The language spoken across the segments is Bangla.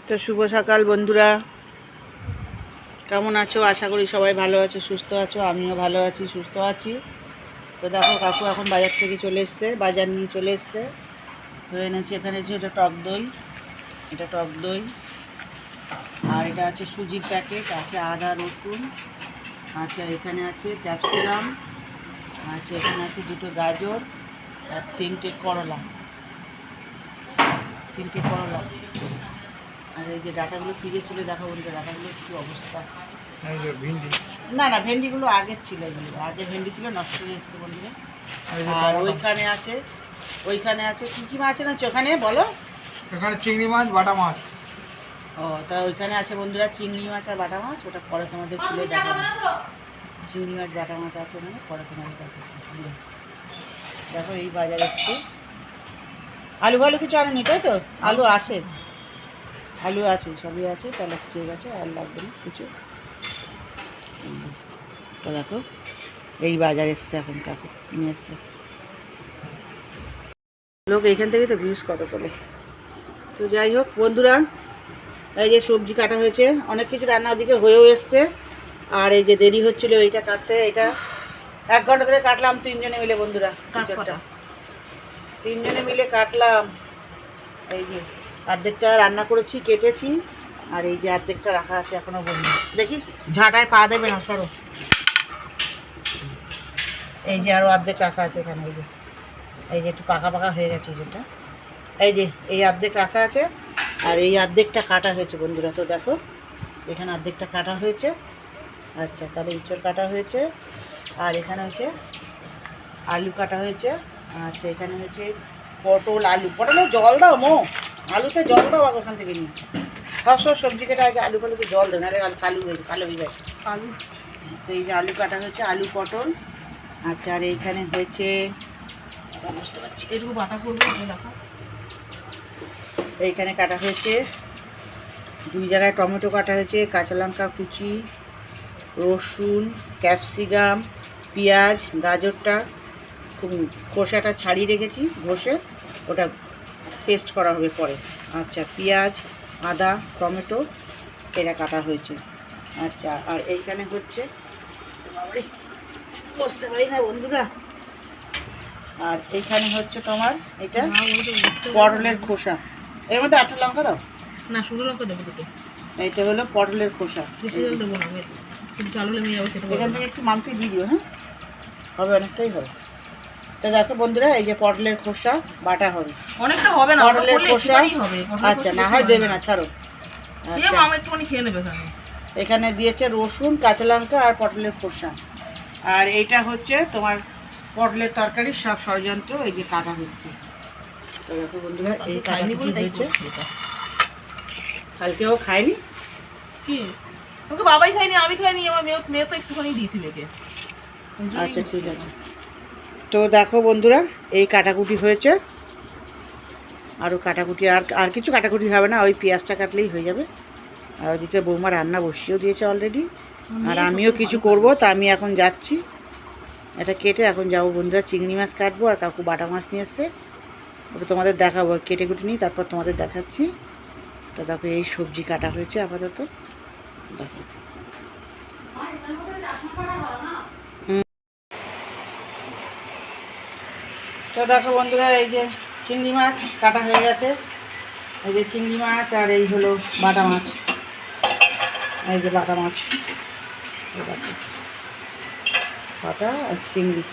তো শুভ সকাল বন্ধুরা, কেমন আছো? আশা করি সবাই ভালো আছো, সুস্থ আছো। আমিও ভালো আছি, সুস্থ আছি। তো দেখো কাকু এখন বাজার থেকে চলে এসছে, বাজার নিয়ে চলে এসছে। তো এনেছি, এখানে আছে এটা টক দই, এটা টক দই, আর এটা আছে সুজির প্যাকেট, আছে আদা রসুন, আচ্ছা এখানে আছে ক্যাপসিকাম, আচ্ছা এখানে আছে দুটো গাজর আর তিনটে করলা। আর এই যে ডাটাগুলো ফ্রিজে ছিল, দেখো বলতে ডাটাগুলো কী অবস্থা। না না, ভেন্ডিগুলো আগের ছিল, এগুলো আগে ভেন্ডি ছিল, নষ্ট হয়ে এসছে বন্ধুরা। আর ওইখানে আছে কী কী মাছ আছে ওখানে বলো? এখানে চিংড়ি মাছ, বাটা মাছ। ও তা ওইখানে আছে বন্ধুরা চিংড়ি মাছ আর বাটা মাছ, ওটা পরে তোমাদের খুলে দেখাবো। চিংড়ি মাছ বাটা মাছ আছে ওখানে, পরে তোমাদের দেখাচ্ছি খুলে। দেখো এই বাজার এসছে, আলু ভালো কিছু আনেনি তাই তো? আলু আছে, আলু আছে, সবই আছে, তাহলে ঠিক আছে, আর লাগবে না কিছু। তো দেখো এই বাজার এসছে, এখন কাকু নিয়ে এসছে। লোক এইখান থেকে তো ভিউজ কত তোলে। তো যাই হোক বন্ধুরা, এই যে সবজি কাটা হয়েছে, অনেক কিছু রান্নার দিকে হয়েও এসছে। আর এই যে দেরি হচ্ছিলো এইটা কাটতে, এটা 1 ঘন্টা ধরে কাটলাম তিনজনে মিলে বন্ধুরা, তিনজনে মিলে কাটলাম। এই যে অর্ধেকটা রান্না করেছি, কেটেছি, আর এই যে অর্ধেকটা রাখা আছে এখনো বন্ধু। দেখি ঝাঁটায় পা দেবে না, সরো। এই যে আরও অর্ধেক রাখা আছে এখানে, এই যে একটু পাকা পাকা হয়ে গেছে যেটা, এই যে এই অর্ধেক রাখা আছে, আর এই অর্ধেকটা কাটা হয়েছে বন্ধুরা। তো দেখো এখানে অর্ধেকটা কাটা হয়েছে, আচ্ছা তাহলে ইঁচড় কাটা হয়েছে, আর এখানে হচ্ছে আলু কাটা হয়েছে, আচ্ছা এখানে হচ্ছে পটল, আলু, পটলে জল দাও মো, আলুতে জল দাও আগে ওখান থেকে নিয়ে। সব সবজি কেটে আগে আলু ফালুতে জল দেবে, নাহলে কালো হয়ে যায় আলু। তো এই যে আলু কাটা হয়েছে, আলু পটল, আচ্ছা আর এইখানে হয়েছে বুঝতে পারছি এটুকু বাটা করবো, দেখো এইখানে কাটা হয়েছে 2 জায়গায় টমেটো কাটা হয়েছে, কাঁচা লঙ্কা কুচি, রসুন, ক্যাপসিকাম, পেঁয়াজ, গাজরটা খুব খোসাটা ছাড়িয়ে রেখেছি, ঘষে ওটা পেস্ট করা হবে পরে। আচ্ছা পেঁয়াজ, আদা, টমেটো এটা কাটা হয়েছে। আচ্ছা আর এইখানে হচ্ছে, বুঝতে পারি না বন্ধুরা, আর এইখানে হচ্ছে তোমার এটা পটলের খোসা, এর মধ্যে 8টা লঙ্কা দাও না, শুকনো লঙ্কা দেবো দুটো। এইটা হলো পটলের খোসা, বেশি জল দেবো না, এখান থেকে একটু মাংস দিয়ে দিও, হ্যাঁ হবে, অনেকটাই হবে। তো দেখো বন্ধুরা এই যে পটলের খোসা বাটা হবে, অনেকটা হবে না পটলের খোসা হবে। আচ্ছা না হয় দেবে না, ছাড়ো। খেয়ে নেবে। এখানে দিয়েছে রসুন, কাঁচা লঙ্কা আর পটলের খোসা, আর এইটা হচ্ছে তোমার পটলের তরকারির সব ষড়যন্ত্র, এই যে কাটা হচ্ছে। তো দেখো বন্ধুরা এই খাইনি বলে হয়েছে, কালকেও খায়নি কি, ওকে বাবাই খাইনি, আমি খাইনি, আমার মেয়ে তো একটুখানি দিয়েছি মেয়েকে। আচ্ছা ঠিক আছে। তো দেখো বন্ধুরা এই কাটাকুটি হয়েছে, আরও কাটাকুটি, আর কিছু কাটাকুটি হবে না, ওই পেঁয়াজটা কাটলেই হয়ে যাবে। আর ওদিকে বৌমা রান্না বসিয়েও দিয়েছে অলরেডি, আর আমিও কিছু করব, তা আমি এখন যাচ্ছি, এটা কেটে এখন যাবো বন্ধুরা, চিংড়ি মাছ কাটবো, আর কাকু বাটা মাছ নিয়ে এসছে, ওটা তোমাদের দেখাবো, কেটে কুটে নিই তারপর তোমাদের দেখাচ্ছি। তো দেখো এই সবজি কাটা হয়েছে আপাতত, দেখো তো দেখো বন্ধুরা এই যে চিংড়ি মাছ কাটা হয়ে গেছে, এই যে চিংড়ি মাছ, আর এই হলো বাটা মাছ, এই যে বাটা মাছ, বাটা আর চিংড়ি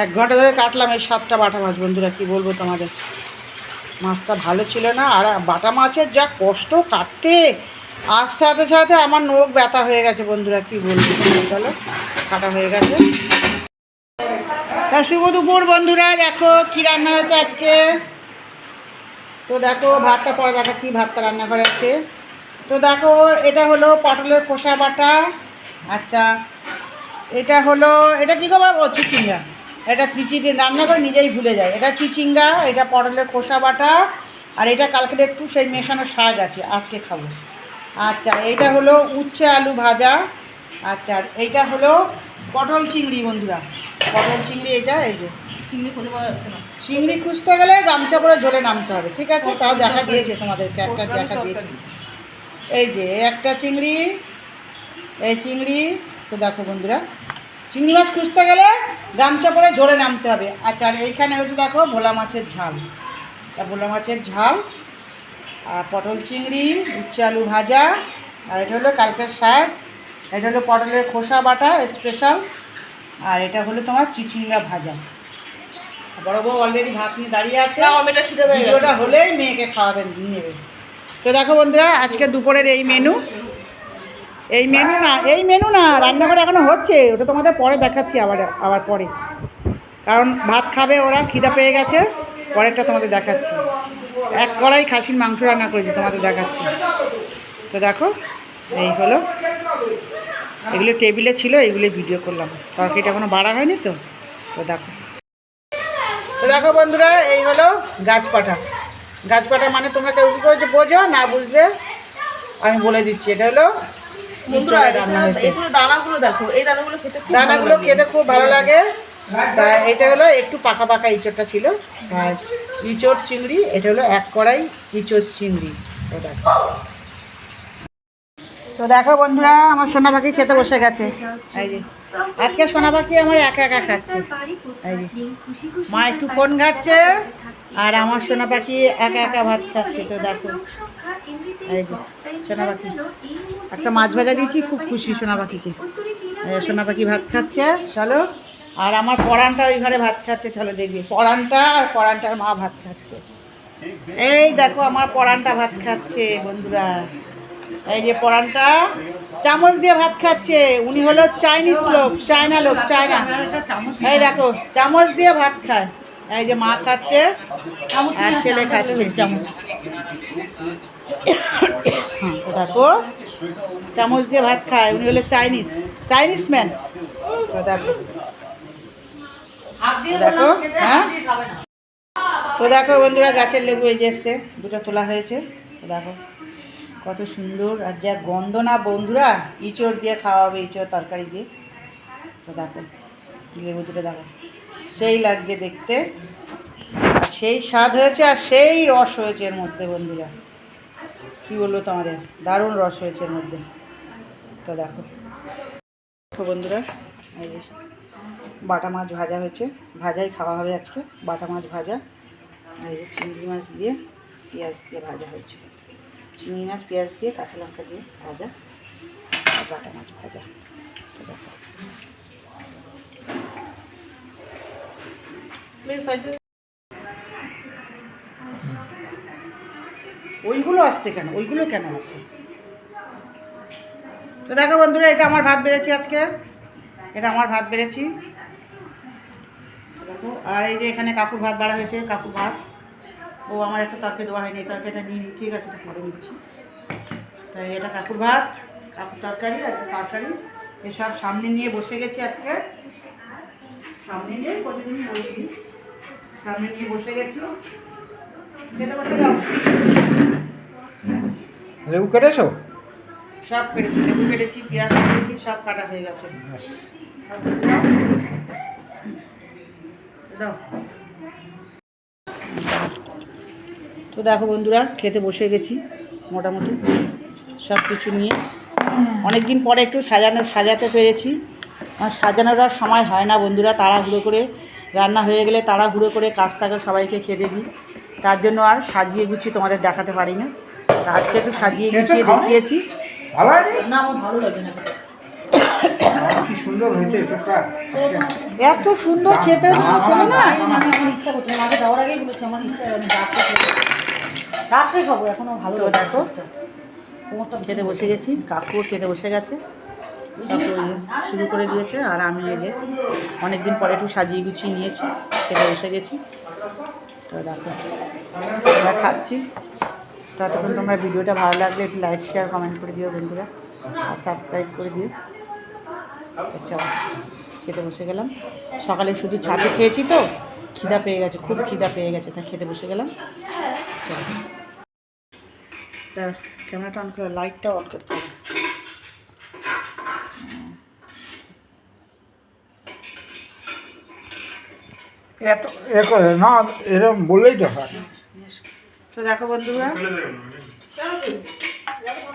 1 ঘন্টা ধরে কাটলাম এই 7টা বাটা মাছ বন্ধুরা, কি বলবো তোমাদের, মাছটা ভালো ছিল না, আর বাটা মাছের যা কষ্ট কাটতে, আজ সাথে সাথে আমার নখ ব্যথা হয়ে গেছে বন্ধুরা, কি বলবো। চলো কাটা হয়ে গেছে। হ্যাঁ শুভ দুপুর বন্ধুরা, দেখো কি রান্না হয়েছে আজকে। তো দেখো ভাতটা পরে দেখাচ্ছি, ভাতটা রান্না করে আছে। তো দেখো এটা হলো পটলের খোসা বাটা, আচ্ছা এটা হলো, এটা কী খবর, ও চিচিঙ্গা, এটা চিচিতে রান্না করে নিজেই ভুলে যায়, এটা চিচিঙ্গা, এটা পটলের খোসা বাটা, আর এটা কালকে একটু সেই মেশানো শাক আছে, আজকে খাবো। আচ্ছা এইটা হলো উচ্ছে আলু ভাজা, আচ্ছা এইটা হলো পটল চিংড়ি বন্ধুরা, পটল চিংড়ি, এটা এই যে চিংড়ি খুঁজতে গেলে গামছা পরে ঝোলে নামতে হবে, ঠিক আছে? তাও দেখা দিয়েছে তোমাদেরকে, একটা দেখা দিয়েছে। এই যে একটা চিংড়ি, এই চিংড়ি। তো দেখো বন্ধুরা, চিংড়ি মাছ খুঁজতে গেলে গামছা পরে ঝোলে নামতে হবে। আচ্ছা, আর এইখানে হচ্ছে দেখো ভোলা মাছের ঝাল, ভোলা মাছের ঝাল, আর পটল চিংড়ি, উচ্ছে আলু ভাজা, আর এটা হলো কালকের শাক, এটা হলো পটলের খোসা বাটা স্পেশাল, আর এটা হলো তোমার চিচিঙ্গা ভাজা। বড় বউ অলরেডি ভাত নিয়ে দাঁড়িয়ে আছে, ভিডিওটা হলেই মেয়েকে খাওয়াতে নেবে। তো দেখো বন্ধুরা, আজকে দুপুরের এই মেনু, এই মেনু না রান্নাঘরে এখনো হচ্ছে, ওটা তোমাদের পরে দেখাচ্ছি, আবার পরে, কারণ ভাত খাবে ওরা, খিদা পেয়ে গেছে। পরেরটা তোমাদের দেখাচ্ছি। এক কড়াই খাসির মাংস রান্না করেছি, তোমাদের দেখাচ্ছি। তো দেখো, এই হলো, এগুলো টেবিলে ছিল, এগুলো ভিডিও করলাম, তরকারিটা এখনো বাড়া হয়নি তো। তো দেখো বন্ধুরা, এই হলো গাছপাটা। গাছপাটা মানে তোমরা কেউ কী করেছো বোঝো না, বুঝলে আমি বলে দিচ্ছি। এটা হলো দানাগুলো দেখো, এই দানাগুলো খেতে খুব ভালো লাগে। তা এটা হলো একটু পাকা পাকা ইঁচড়টা ছিল, আর ইঁচড় চিংড়ি, এটা হলো এক কড়াই ইঁচড় চিংড়ি। তো দেখো বন্ধুরা, আমার সোনা পাখি খেতে বসে গেছে। এই যে আজকে সোনা পাখি আমার একা একা খাচ্ছে। এই যে মা একটু ফোন ঘাটছে, আর আমার সোনা পাখি একা একা ভাত খাচ্ছে। তো দেখো, এই যে সোনা পাখি, একটা মাছ ভাজা দিয়েছি, খুব খুশি সোনা পাখিকে। সোনা পাখি ভাত খাচ্ছে, চলো। আর আমার পরানটা ওই ঘরে ভাত খাচ্ছে, চলো দেখবি। পরানটা আর পরানটার মা ভাত খাচ্ছে। এই দেখো আমার পরানটা ভাত খাচ্ছে বন্ধুরা। এই যে পরানটা চামচ দিয়ে ভাত খাচ্ছে। উনি হলো চাইনিজ লোক, চায়না লোক, চায়না। এই দেখো চামচ দিয়ে ভাত খায়। এই যে মা খাচ্ছে আর ছেলে খাচ্ছে চামচ। দেখো চামচ দিয়ে ভাত খায়, উনি হলো চাইনিজ ম্যান। দেখো দেখো, হ্যাঁ। তো দেখো বন্ধুরা, গাছের লেবু এই যে এসছে, দুটো তোলা হয়েছে। দেখো কত সুন্দর, আর যা গন্ধ না বন্ধুরা, ইঁচড় দিয়ে খাওয়া হবে, ইঁচড় তরকারি দিয়ে। তো দেখো লেবু দুটো, দেখো সেই লাগছে দেখতে, আর সেই স্বাদ হয়েছে, আর সেই রস হয়েছে এর মধ্যে বন্ধুরা। কী বলবো তোমাদের, দারুণ রস হয়েছে এর মধ্যে। তো দেখো বন্ধুরা, এই যে বাটা মাছ ভাজা হয়েছে, ভাজাই খাওয়া হবে আজকে, বাটা মাছ ভাজা। এই যে চিংড়ি মাছ দিয়ে পেঁয়াজ দিয়ে ভাজা হয়েছে, চিংড়ি মাছ পেঁয়াজ দিয়ে কাঁচা লঙ্কা দিয়ে ভাজা, আর বাটা মাছ ভাজা। তো দেখো ওইগুলো আসছে কেন, ওইগুলো কেন আসছে? তো দেখো বন্ধুরা, এটা আমার ভাত বেড়েছি আজকে, এটা আমার ভাত বেড়েছি দেখো। আর এই যে এখানে কাকুর ভাত বাড়া হয়েছে, কাকুর ভাত। ও আমার একটা তরকারি দেওয়া হয়নি, তরকারিটা নিয়ে নিই, ঠিক আছে, এটা পরে নিচ্ছি। তাই এটা কাকুর ভাত, কাকুর তরকারি, আর তরকারি এসব সামনে নিয়ে বসে গেছি আজকে। সামনে নিয়ে বসে গেছি। খেতে বসে যাও। লেবু কেটেছো? সব কেটেছি, লেবু কেটেছি, পেঁয়াজ কেটেছি, সব কাটা হয়ে গেছে। দাও। তো দেখো বন্ধুরা, খেতে বসে গেছি মোটামুটি সব কিছু নিয়ে। অনেক দিন পরে একটু সাজাতে পেরেছি। আর সাজানোর আর সময় হয় না বন্ধুরা, তাড়াহুড়ো করে রান্না হয়ে গেলে তাড়াহুড়ো করে কাজ থাকে, সবাইকে খেতে দিই, তার জন্য আর সাজিয়ে গুছিয়ে তোমাদের দেখাতে পারি না। তা আজকে একটু সাজিয়ে গুছিয়ে দেখিয়েছি। না, আমার ভালো লাগে না। কি সুন্দর হয়েছে এটা, এত সুন্দর খেতে হয়েছে, খেলে না? আমি আমার ইচ্ছা করছে, মাকে যাওয়ার আগেই বলেছি আমার ইচ্ছা, আমি রাত্রে খাবো, এখনো ভালো তো লাগে। দেখো খেতে বসে গেছি, কাকুও খেতে বসে গেছে, কাকু শুরু করে দিয়েছে। আর আমি এই যে অনেকদিন পরে একটু সাজিয়ে গুছিয়ে নিয়েছি, খেতে বসে গেছি। তো দেখো আমরা খাচ্ছি। ততক্ষণ তোমরা ভিডিওটা ভালো লাগলে একটু লাইক শেয়ার কমেন্ট করে দিও বন্ধুরা, আর সাবস্ক্রাইব করে দিও। আচ্ছা, খেতে বসে গেলাম। সকালে শুধু ছাতু খেয়েছি তো, খিদা পেয়ে গেছে, খুব খিদা পেয়ে গেছে, তাই খেতে বসে গেলাম। তা ক্যামেরাটা অন করে, লাইটটা অন করতে হবে। এত এ করে না, এরকম বললেই তো হয়। তো দেখো বন্ধুরা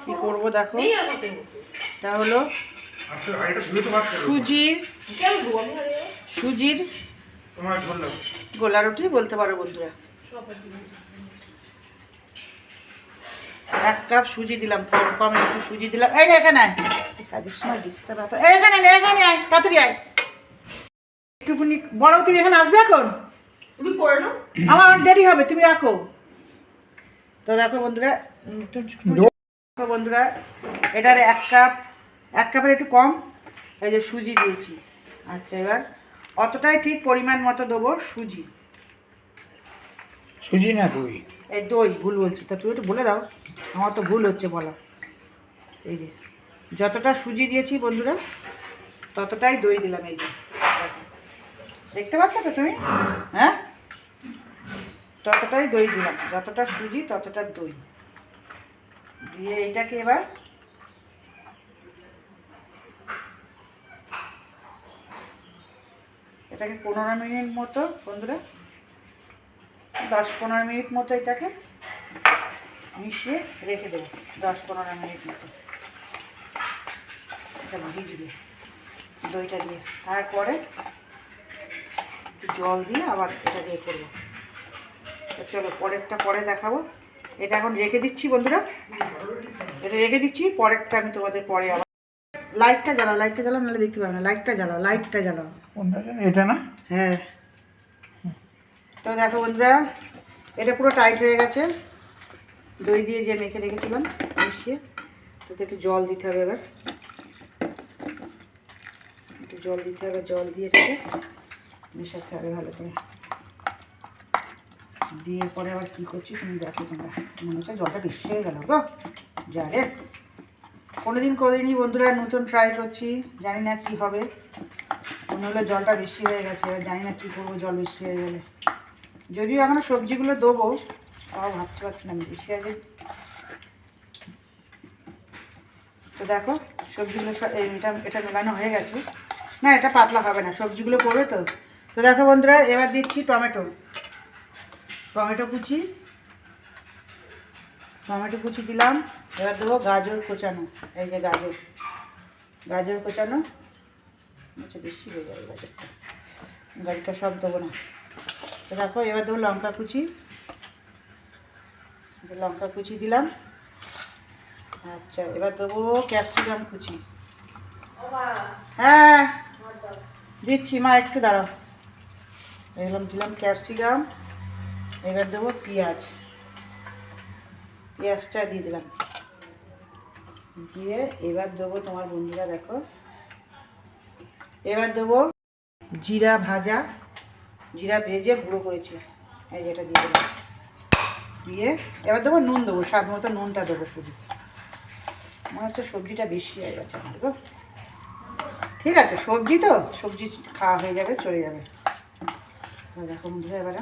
কি করবো, দেখো এটা হলো সুজির গোলা রুটি বলতে পারো বন্ধুরা। 1 কাপ সুজি দিলাম, কম একটু সুজি দিলাম। এই রে এখানে আয়, কাজের সময় ডিস্টার্ব এত। এখানে আয়, তাড়াতাড়ি আয়। একটুখানি বড়, তুমি এখানে আসবে এখন? তুমি করে নাও, আমার দেরি হবে, তুমি রাখো। তো দেখো বন্ধুরা, দেখো বন্ধুরা, এটার 1 কাপের একটু কম এই যে সুজি দিয়েছি। আচ্ছা, এবার অতটাই ঠিক পরিমাণ মতো দেবো সুজি। সুজি না দই? এই দই, ভুল বলছি, তা তুই একটু বলে দাও, আমার তো ভুল হচ্ছে বলা। এই যে যতটা সুজি দিয়েছি বন্ধুরা, ততটাই দই দিলাম। এই যে দেখতে পাচ্ছ তো তুমি? হ্যাঁ, ততটাই দই দিলাম, যতটা সুজি ততটা দই দিয়ে এটাকে এবার এটাকে 15 মিনিট মতো বন্ধুরা, 10-15 মিনিট মতো এটাকে মিশিয়ে রেখে দেবো। 10-15 মিনিট মতো এটা ভিজবে দইটা দিয়ে। তারপরে একটু জল দিয়ে আবার এটা দিয়ে করবো। চলো পরেরটা পরে দেখাবো। এটা এখন রেখে দিচ্ছি বন্ধুরা, এটা রেখে দিচ্ছি। পরেরটা আমি তোমাদের পরে আবার। লাইটটা জ্বালাও, নাহলে দেখতে পাবে না। লাইটটা জ্বালাও। কোনটা জানি? এটা না? হ্যাঁ। তো দেখো বন্ধুরা, এটা পুরো টাইট হয়ে গেছে। দই দিয়ে যে মেখে রেখেছিলাম মিশিয়ে, তাতে একটু জল দিতে হবে। এবার একটু জল দিতে হবে, জল দিয়ে এটাকে মেশাতে হবে ভালো করে। দিয়ে পরে আবার কী করছি তুমি দেখো। তোমরা মনে হচ্ছে জলটা বেশি হয়ে গেল গো, যা রে। কোনোদিন করিনি বন্ধুরা, নতুন ট্রাই করছি, জানি না কি হবে। মনে হলো জলটা বেশি হয়ে গেছে, এবার জানি না কী করবো জল বেশি হয়ে গেলে। যদিও এখনও সবজিগুলো দেবো, তাও ভাবতে পারছি না আমি বেশি আগে। তো দেখো সবজিগুলো এটা মেলানো হয়ে গেছে। না, এটা পাতলা হবে না, সবজিগুলো পড়বে তো। তো দেখো বন্ধুরা, এবার দিচ্ছি টমেটো কুচি দিলাম। এবার দেবো গাজর কোচানো। এই যে গাজর কোচানো। আচ্ছা, বেশি হয়ে যাবে গাজরটা সব দেবো না। তো দেখো এবার দেবো লঙ্কা কুচি দিলাম। আচ্ছা, এবার দেবো ক্যাপসিকাম কুচি। হ্যাঁ দিচ্ছি মা, একটু দাঁড়াও। দিলাম ক্যাপসিকাম। এবার দেবো পেঁয়াজটা দিয়ে দিলাম। দিয়ে এবার দেবো তোমার বন্ধুরা দেখো, এবার দেবো জিরা ভেজে গুঁড়ো করেছি, এই যেটা দিয়ে দিলাম। দিয়ে এবার দেবো নুন, দেবো স্বাদ মতো নুনটা দেবো শুধু। মনে হচ্ছে সবজিটা বেশি হয়ে গেছে আমার গো। ঠিক আছে, সবজি খাওয়া হয়ে যাবে, চলে যাবে। দেখো বন্ধুরা, এবার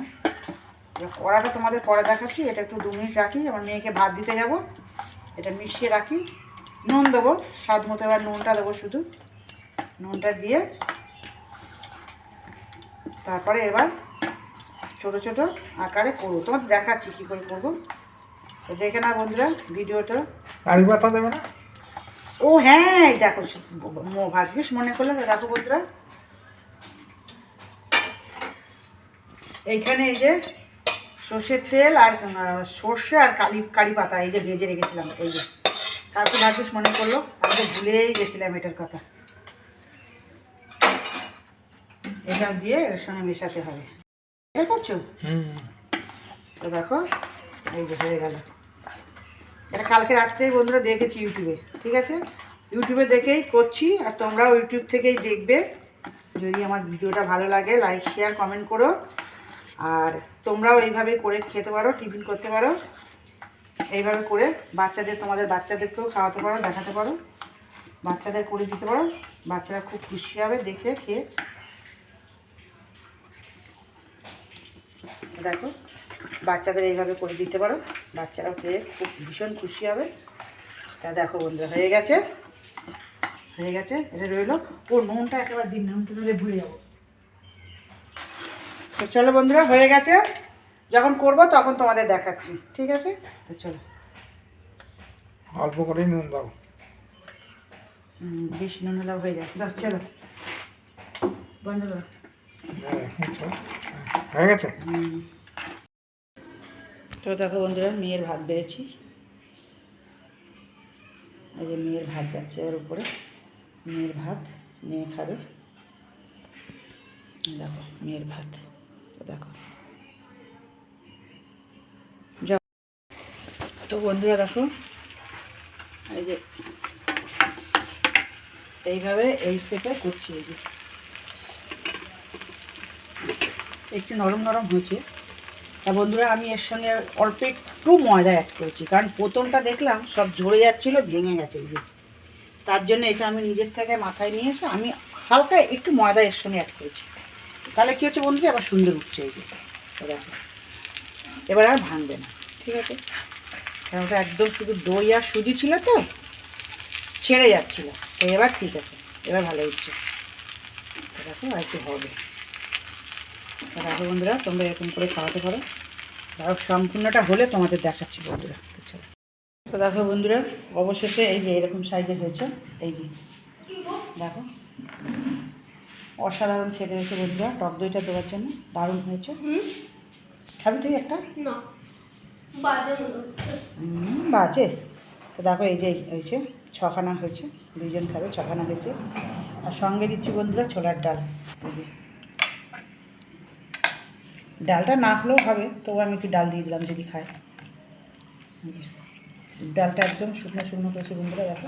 কড়াটা তোমাদের পরে দেখাচ্ছি। এটা একটু 2 মিনিট রাখি, আমার মেয়েকে ভাত দিতে যাব। এটা মিশিয়ে রাখি। নুন দেবো স্বাদ মতো, এবার নুনটা দেবো শুধু। নুনটা দিয়ে তারপরে এবার ছোটো ছোটো আকারে করবো, তোমাদের দেখাচ্ছি কী করে করবো। তো দেখে না বন্ধুরা ভিডিওটা। কারি পাতা দেবে না? ও হ্যাঁ, দেখো ভাগ্যিস মনে করলে। দেখো বন্ধুরা, এইখানে এই যে সর্ষের তেল আর সর্ষে আর কারি পাতা এই যে ভেজে রেখেছিলাম। এই যে তারপর ভাগ্যিস মনে করলো, আমি তো ভুলেই গেছিলাম এটার কথা। এটা দিয়ে এর সঙ্গে মেশাতে হবে, ঠিক করছো? তো দেখো এই যে হয়ে গেল। এটা কালকে রাত্রেই বন্ধুরা দেখেছি ইউটিউবে, ঠিক আছে? ইউটিউবে দেখেই করছি, আর তোমরাও ইউটিউব থেকেই দেখবে। যদি আমার ভিডিওটা ভালো লাগে, লাইক শেয়ার কমেন্ট করো। আর তোমরাও এইভাবে করে খেতে পারো, টিফিন করতে পারো। এইভাবে করে তোমাদের বাচ্চাদেরকেও খাওয়াতে পারো, দেখাতে পারো, বাচ্চাদের করে দিতে পারো। বাচ্চারা খুব খুশি হবে দেখে খেয়ে। দেখো বাচ্চাদের এইভাবে করে দিতে পারো, বাচ্চারাও খেয়ে খুব ভীষণ খুশি হবে। তা দেখো বন্ধুরা, হয়ে গেছে। এটা রইলো। নুনটা একেবারে দিন, নুনটা দিলে ভুলে যাবো। তো চলো বন্ধুরা, হয়ে গেছে। যখন করব তখন তোমাদের দেখাচ্ছি, ঠিক আছে? তো চলো। অল্প করেই নুন দাও। বেশি নুন হলেও হয়ে যায়। দাও, চলো বন্ধ করো। হয়ে গেছে। তো দেখো বন্ধুরা, মেয়ের ভাত বেড়েছি। এই যে মেয়ের ভাত যাচ্ছে ওর উপরে। মেয়ের ভাত মেয়ে খাবে। দেখো মেয়ের ভাত, তো দেখো। তো বন্ধুরা দেখো, এই যে এইভাবে এই শেপে করছি। এই যে একটু নরম নরম হয়েছে। তা বন্ধুরা, আমি এর সঙ্গে অল্প একটু ময়দা অ্যাড করেছি, কারণ প্রথমটা দেখলাম সব ঝরে যাচ্ছিলো, ভেঙে গেছে। এই যে তার জন্য এটা আমি নিজের থেকে মাথায় নিয়ে এসে আমি হালকা একটু ময়দা এর সঙ্গে অ্যাড করেছি। তাহলে কী হচ্ছে বন্ধুরা, আবার সুন্দর উঠছে। এই যে দেখো, এবার আর ভাঙবে না, ঠিক আছে? কারণ ওটা একদম শুধু দই আর সুজি ছিল, তো ছেড়ে যাচ্ছিল। তো এবার ঠিক আছে, এবার ভালো উঠছে। দেখো আর একটু হবে। দেখো বন্ধুরা, তোমরা এরকম করে খাওয়াতে পারো। দেখো সম্পূর্ণটা হলে তোমাদের দেখাচ্ছি বন্ধুরা। তো দেখো বন্ধুরা, অবশেষে এই যে এরকম সাইজের হয়েছে। এই যে দেখো, অসাধারণ খেতে হয়েছে বন্ধুরা। টক দইটা দেওয়ার জন্য দারুণ হয়েছে। খাবি তুই একটা? না, বাজে বাজে। তো দেখো এই যে হয়েছে, 6খানা হয়েছে। 2জন খাবে, 6খানা হয়েছে। আর সঙ্গে দিচ্ছি বন্ধুরা ছোলার ডাল। এই যে ডালটা না হলেও হবে, তবু আমি একটু ডাল দিয়ে দিলাম যদি খায়। ডালটা একদম শুকনো শুকনো করেছে বন্ধুরা। দেখো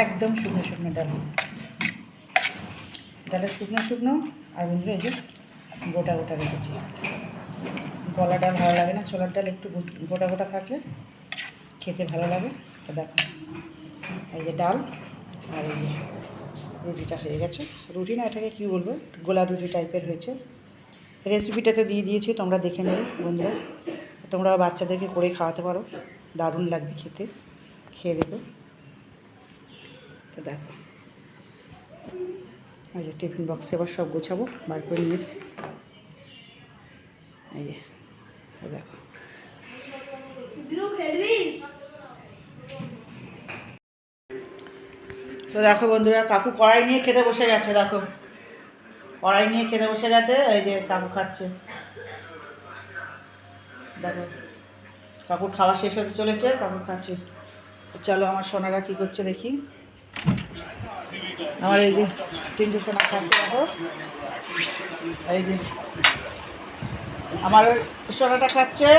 একদম শুকনো শুকনো ডাল। ডালটা শুকনো শুকনো। আর বন্ধুরা এই যে গোটা গোটা রেখেছি। গলা ডাল ভালো লাগে না, ছোলার ডাল একটু গোটা গোটা থাকলে খেতে ভালো লাগে। তো দেখো এই যে ডাল, আর এই যে রুটিটা হয়ে গেছে। রুটি না, এটাকে কী বলবো, গোলা রুটি টাইপের হয়েছে। রেসিপিটাতে দিয়ে দিয়েছি, তোমরা দেখে নেবে বন্ধুরা। তোমরা বাচ্চাদেরকে করে খাওয়াতে পারো, দারুণ লাগবে খেতে। খেয়ে দেবো। তো দেখো এই যে টিফিন বক্সে এবার সব গোছাবো, বার করে নিয়ে এসেছি। এই যে দেখো, তো দেখো বন্ধুরা, কাকু কড়াই নিয়ে খেতে বসে গেছে। দেখো কড়াই নিয়ে খেতে বসে গেছে। এই যে কাকু খাচ্ছে। দেখো কাকুর খাওয়া শেষ হতে চলেছে, কাকু খাচ্ছে। চলো আমার সোনারা কী করছে দেখি। আমার এই যে 3টে সোনা খাচ্ছে। দেখো এই যে আমার সোনাটা খাচ্ছে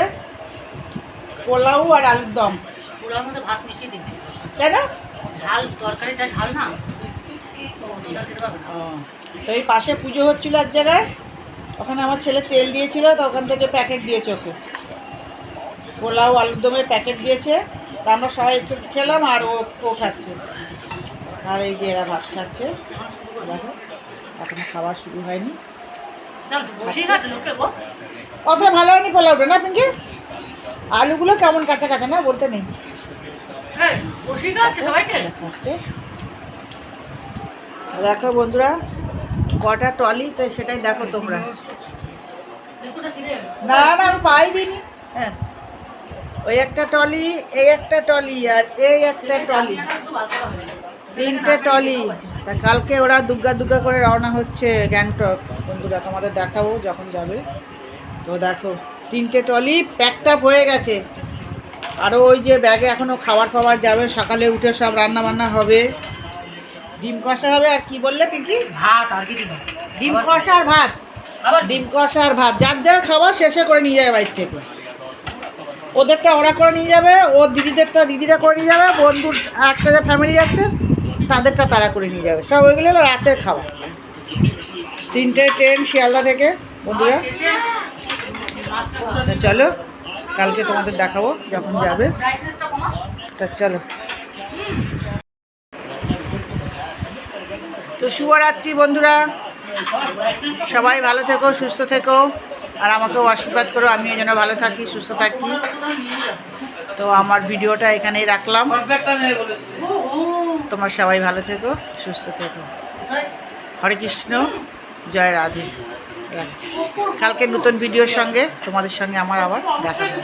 পোলাও আর আলুর দম। পোলাওর মধ্যে ভাত মিশিয়ে দিচ্ছি। কেন? ঝাল, তরকারিটা ঝাল না। ও, তো এই পাশে পুজো হচ্ছিল এক জায়গায়, ওখানে আমার ছেলে তেল দিয়েছিল, তো ওখান থেকে প্যাকেট দিয়েছে ওকে। পোলাও আলুর দমের প্যাকেট দিয়েছে। তা আমরা সবাই একটু খেলাম, আর ও খাচ্ছে। আর এই যে এরা ভাত খাচ্ছে। দেখো এখনো খাওয়া শুরু হয়নি। অত ভালো হয়নি পোলাওটা, না পিঙ্কি? আলুগুলো কেমন কাঁচা কাঁচা না, বলতে নেই। খাচ্ছে। দেখো বন্ধুরা, কটা টলি, তো সেটাই দেখো তোমরা। না না, আমি পাই দিইনি। হ্যাঁ, ওই একটা টলি, এই একটা টলি, আর এই একটা টলি, 3টে টলি। তা কালকে ওরা দুগ্গা দুগ্গা করে রওনা হচ্ছে গ্যাংটক। বন্ধুরা তোমাদের দেখাবো যখন যাবে। তো দেখো 3টে টলি প্যাকড আপ হয়ে গেছে। আরও ওই যে ব্যাগে এখনও খাবার ফাবার যাবে, সকালে উঠে সব রান্না বান্না হবে। ডিম কষা হবে, আর কি বললে পিঙ্কি? ভাত আর কিছু না। ডিম কষা আর ভাত। আবার ডিম কষা আর ভাত, যার যার খাবার শেষে করে নিয়ে যাবে বাড়ির থেকে। ওদেরটা ওরা করে নিয়ে যাবে, ওর দিদিদেরটা দিদিরা করে নিয়ে যাবে, বন্ধুর একটা যে ফ্যামিলি যাচ্ছে তাদেরটা তারা করে নিয়ে যাবে। সব ওইগুলো হলো রাতের খাবার। 3টে ট্রেন শিয়ালদা থেকে বন্ধুরা। চলো কালকে তোমাদের দেখাবো যখন যাবে। তা চলো। তো শুভরাত্রি বন্ধুরা, সবাই ভালো থেকো, সুস্থ থেকো, আর আমাকেও আশীর্বাদ করো আমিও যেন ভালো থাকি, সুস্থ থাকি। তো আমার ভিডিওটা এখানেই রাখলাম। তোমরা সবাই ভালো থেকো, সুস্থ থেকো। হরে কৃষ্ণ, জয় রাধে। রাখছি। কালকে নতুন ভিডিওর সঙ্গে তোমাদের সঙ্গে আমার আবার দেখা হবে।